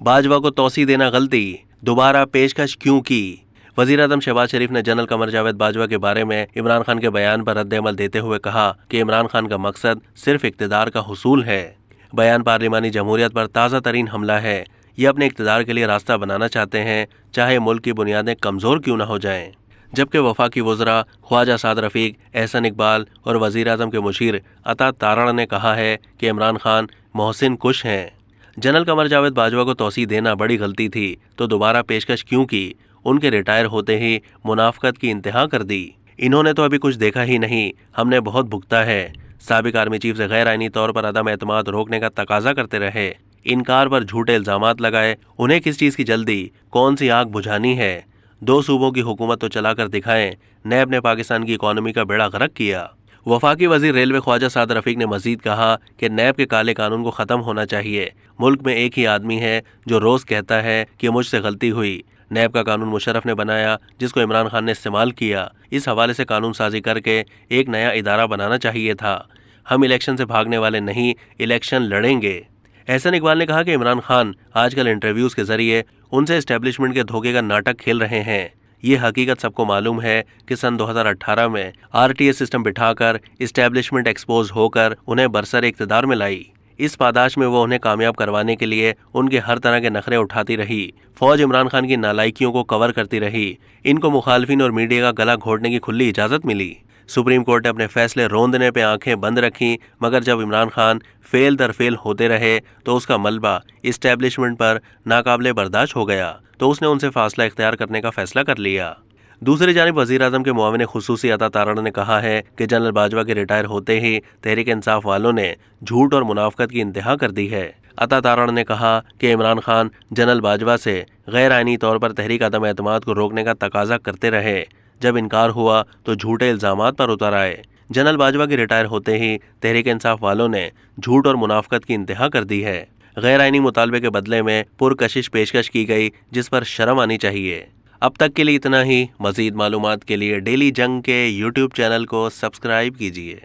बाजवा को तौसी देना गलती, दोबारा पेशकश क्यों की। वजीर आजम शहबाज शरीफ ने जनरल कमर जावेद बाजवा के बारे में इमरान खान के बयान पर रद्द-ए-अमल देते हुए कहा कि इमरान खान का मकसद सिर्फ इक्तदार का हुसूल है। बयान पार्लिमानी जमहूरियत पर ताज़ा तरीन हमला है। ये अपने इक्तदार के लिए रास्ता बनाना चाहते हैं, चाहे मुल्क की बुनियादें कमज़ोर क्यों न हो जाएं। जबकि वफाकी वज़रा ख्वाजा साद रफ़ीक, एहसन इकबाल और वज़ीर आज़म के मुशीर अता तारण ने कहा है कि इमरान खान मोहसिन कुश हैं। जनरल कमर जावेद बाजवा को तौसी देना बड़ी गलती थी, तो दोबारा पेशकश क्यों की। उनके रिटायर होते ही मुनाफकत की इंतहा कर दी। इन्होंने तो अभी कुछ देखा ही नहीं, हमने बहुत भुगता है। साबिक आर्मी चीफ से गैर आईनी तौर पर अदम एतमाद रोकने का तकाजा करते रहे, इनकार पर झूठे इल्जामात लगाए। उन्हें किस चीज़ की जल्दी, कौन सी आग बुझानी है। 2 सूबों की हुकूमत तो चलाकर दिखाएं। नैब ने पाकिस्तान की इकॉनमी का बेड़ा गर्क किया। वफाकी वजीर रेलवे ख्वाजा साद रफ़ीक ने मजीद कहा कि नैब के काले कानून को ख़त्म होना चाहिए। मुल्क में एक ही आदमी है जो रोज़ कहता है कि मुझसे गलती हुई। नैब का कानून मुशर्रफ ने बनाया, जिसको इमरान खान ने इस्तेमाल किया। इस हवाले से कानून साजी करके एक नया इदारा बनाना चाहिए था। हम इलेक्शन से भागने वाले नहीं, इलेक्शन लड़ेंगे। एहसन इकबाल ने कहा कि इमरान खान आजकल इंटरव्यूज़ के जरिए उनसे एस्टेब्लिशमेंट के धोखे का नाटक खेल रहे हैं। ये हकीकत सबको मालूम है कि सन 2018 में RTS सिस्टम बिठाकर इस्टेब्लिशमेंट एक्सपोज होकर उन्हें बरसर इक़्तिदार में लाई। इस पादाश में वो उन्हें कामयाब करवाने के लिए उनके हर तरह के नखरे उठाती रही। फौज इमरान खान की नालायकियों को कवर करती रही। इनको मुखालफिन और मीडिया का गला घोटने की खुली इजाज़त मिली। सुप्रीम कोर्ट ने अपने फैसले रोंदने पे आंखें बंद रखीं, मगर जब इमरान खान फेल दर फेल होते रहे तो उसका मलबा इस्टेब्लिशमेंट पर नाकाबिले बर्दाश्त हो गया, तो उसने उनसे फासला इख्तियार करने का फैसला कर लिया। दूसरी जानिब वज़ीर आज़म के मुआविन खुसूसी अता तारण ने कहा है कि जनरल बाजवा के रिटायर होते ही तहरीक इंसाफ वालों ने झूठ और मुनाफकत की इंतहा कर दी है। अता तारण ने कहा कि इमरान खान जनरल बाजवा से गैर आईनी तौर पर तहरीक अदम एतमाद को रोकने का तकाजा करते रहे। जब इनकार हुआ तो झूठे इल्ज़ामात पर उतर आए। जनरल बाजवा के रिटायर होते ही तहरीक इंसाफ वालों ने झूठ और मुनाफकत की इंतहा कर दी है। गैर आईनी मुतालबे के बदले में पुरकशिश पेशकश की गई, जिस पर शर्म आनी चाहिए। अब तक के लिए इतना ही। मज़ीद मालूमात के लिए डेली जंग के YouTube चैनल को सब्सक्राइब कीजिए।